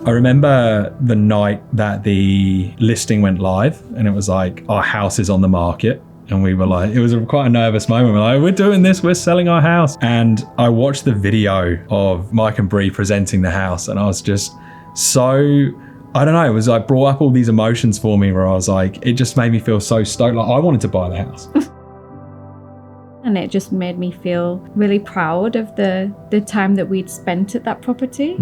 I remember the night that the listing went live and it was like, our house is on the market. And we were like, it was quite a nervous moment. We're like, we're doing this, we're selling our house. And I watched the video of Mike and Bre presenting the house and I was just so, I don't know, it was like brought up all these emotions for me where I was like, it just made me feel so stoked. Like I wanted to buy the house. And it just made me feel really proud of the time that we'd spent at that property.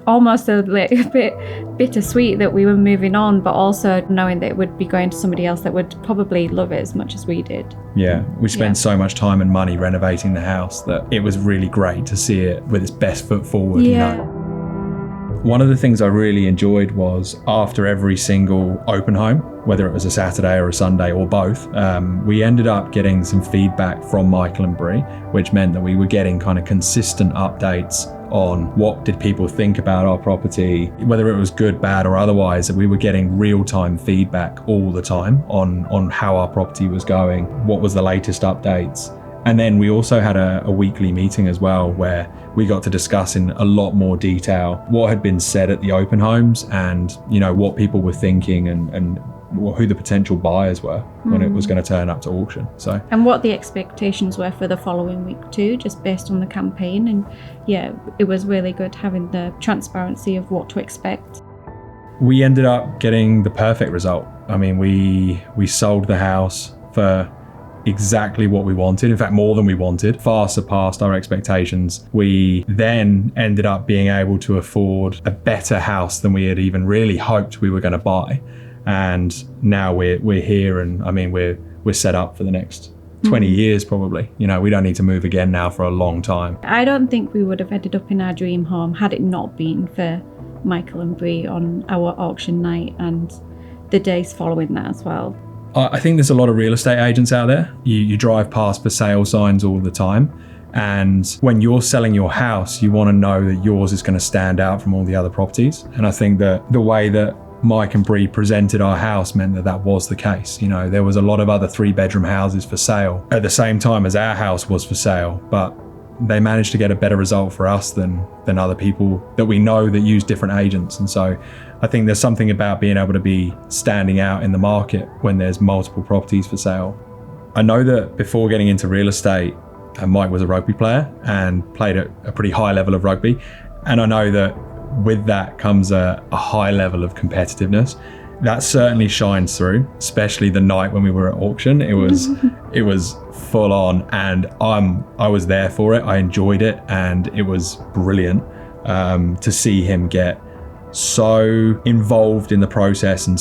Almost a little bit bittersweet that we were moving on, but also knowing that it would be going to somebody else that would probably love it as much as we did. Yeah, we spent so much time and money renovating the house that it was really great to see it with its best foot forward, you know. One of the things I really enjoyed was after every single open home, whether it was a Saturday or a Sunday or both, we ended up getting some feedback from Michael and Bre, which meant that we were getting kind of consistent updates on what did people think about our property, whether it was good, bad or otherwise, that we were getting real-time feedback all the time on how our property was going, what was the latest updates. And then we also had a weekly meeting as well where we got to discuss in a lot more detail what had been said at the open homes and, you know, what people were thinking and who the potential buyers were when it was going to turn up to auction. So, and what the expectations were for the following week too, just based on the campaign. And yeah, it was really good having the transparency of what to expect. We ended up getting the perfect result. I mean, we sold the house for exactly what we wanted. In fact, more than we wanted, far surpassed our expectations. We then ended up being able to afford a better house than we had even really hoped we were going to buy. And now we're here, and I mean we're set up for the next 20 years probably. You know, we don't need to move again now for a long time. I don't think we would have ended up in our dream home had it not been for Michael and Bre on our auction night and the days following that as well. I think there's a lot of real estate agents out there. You drive past for sale signs all the time. And when you're selling your house, you want to know that yours is going to stand out from all the other properties. And I think that the way that Mike and Bre presented our house meant that that was the case. You know, there was a lot of other 3-bedroom houses for sale at the same time as our house was for sale, but they managed to get a better result for us than other people that we know that use different agents. And so I think there's something about being able to be standing out in the market when there's multiple properties for sale. I know that before getting into real estate, Mike was a rugby player and played at a pretty high level of rugby. And I know that with that comes a high level of competitiveness. That certainly shines through, especially the night when we were at auction. It was full on, and I was there for it. I enjoyed it, and it was brilliant to see him get so involved in the process, and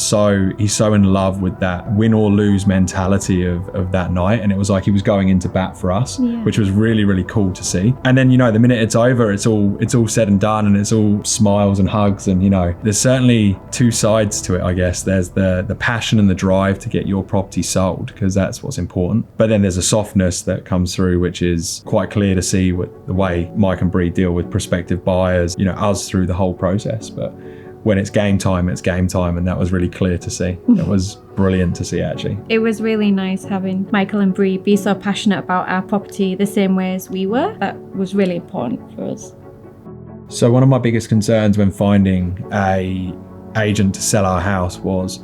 he's so in love with that win or lose mentality of that night. And it was like he was going into bat for us, which was really, really cool to see. And then, you know, the minute it's over, it's all said and done, and it's all smiles and hugs. And, you know, there's certainly two sides to it, I guess. There's the passion and the drive to get your property sold, because that's what's important. But then there's a softness that comes through, which is quite clear to see with the way Mike and Bre deal with prospective buyers, you know, us through the whole process. But when it's game time, and that was really clear to see. It was brilliant to see, actually. It was really nice having Michael and Bre be so passionate about our property the same way as we were. That was really important for us. So one of my biggest concerns when finding a agent to sell our house was,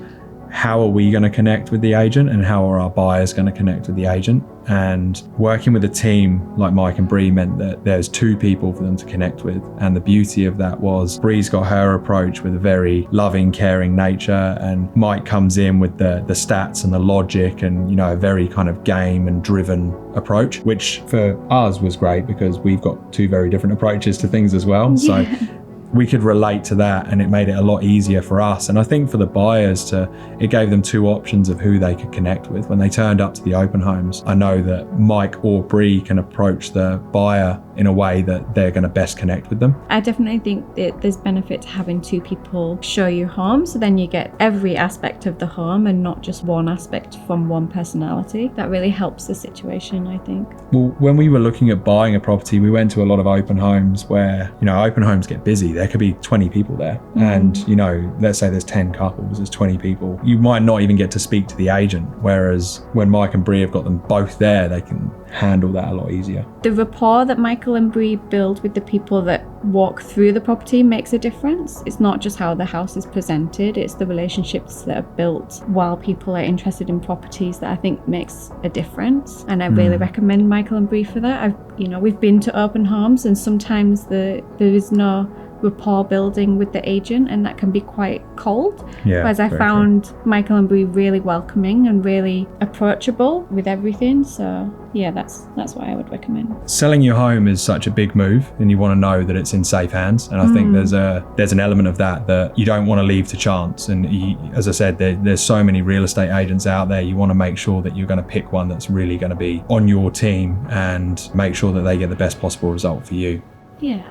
how are we going to connect with the agent and how are our buyers going to connect with the agent? And working with a team like Mike and Bre meant that there's two people for them to connect with. And the beauty of that was Bre's got her approach with a very loving, caring nature, and Mike comes in with the stats and the logic and, you know, a very kind of game and driven approach, which for us was great because we've got two very different approaches to things as well. So we could relate to that, and it made it a lot easier for us. And I think for the buyers it gave them two options of who they could connect with. When they turned up to the open homes, I know that Mike or Bre can approach the buyer in a way that they're going to best connect with them. I definitely think that there's benefit to having two people show you home, so then you get every aspect of the home and not just one aspect from one personality. That really helps the situation, I think. Well, when we were looking at buying a property, we went to a lot of open homes where, you know, open homes get busy. there could be 20 people there. And, you know, let's say there's 10 couples, there's 20 people. You might not even get to speak to the agent. Whereas when Mike and Bre have got them both there, they can handle that a lot easier. The rapport that Michael and Bre build with the people that walk through the property makes a difference. It's not just how the house is presented, it's the relationships that are built while people are interested in properties that I think makes a difference. And I really recommend Michael and Bre for that. We've been to open homes, and sometimes there is no rapport building with the agent, and that can be quite cold. Whereas I found Michael and Bre really welcoming and really approachable with everything. So yeah, that's what I would recommend. Selling your home is such a big move, and you want to know that it's in safe hands. And I think there's an element of that you don't want to leave to chance. And as I said, there's so many real estate agents out there. You want to make sure that you're going to pick one that's really going to be on your team and make sure that they get the best possible result for you. Yeah.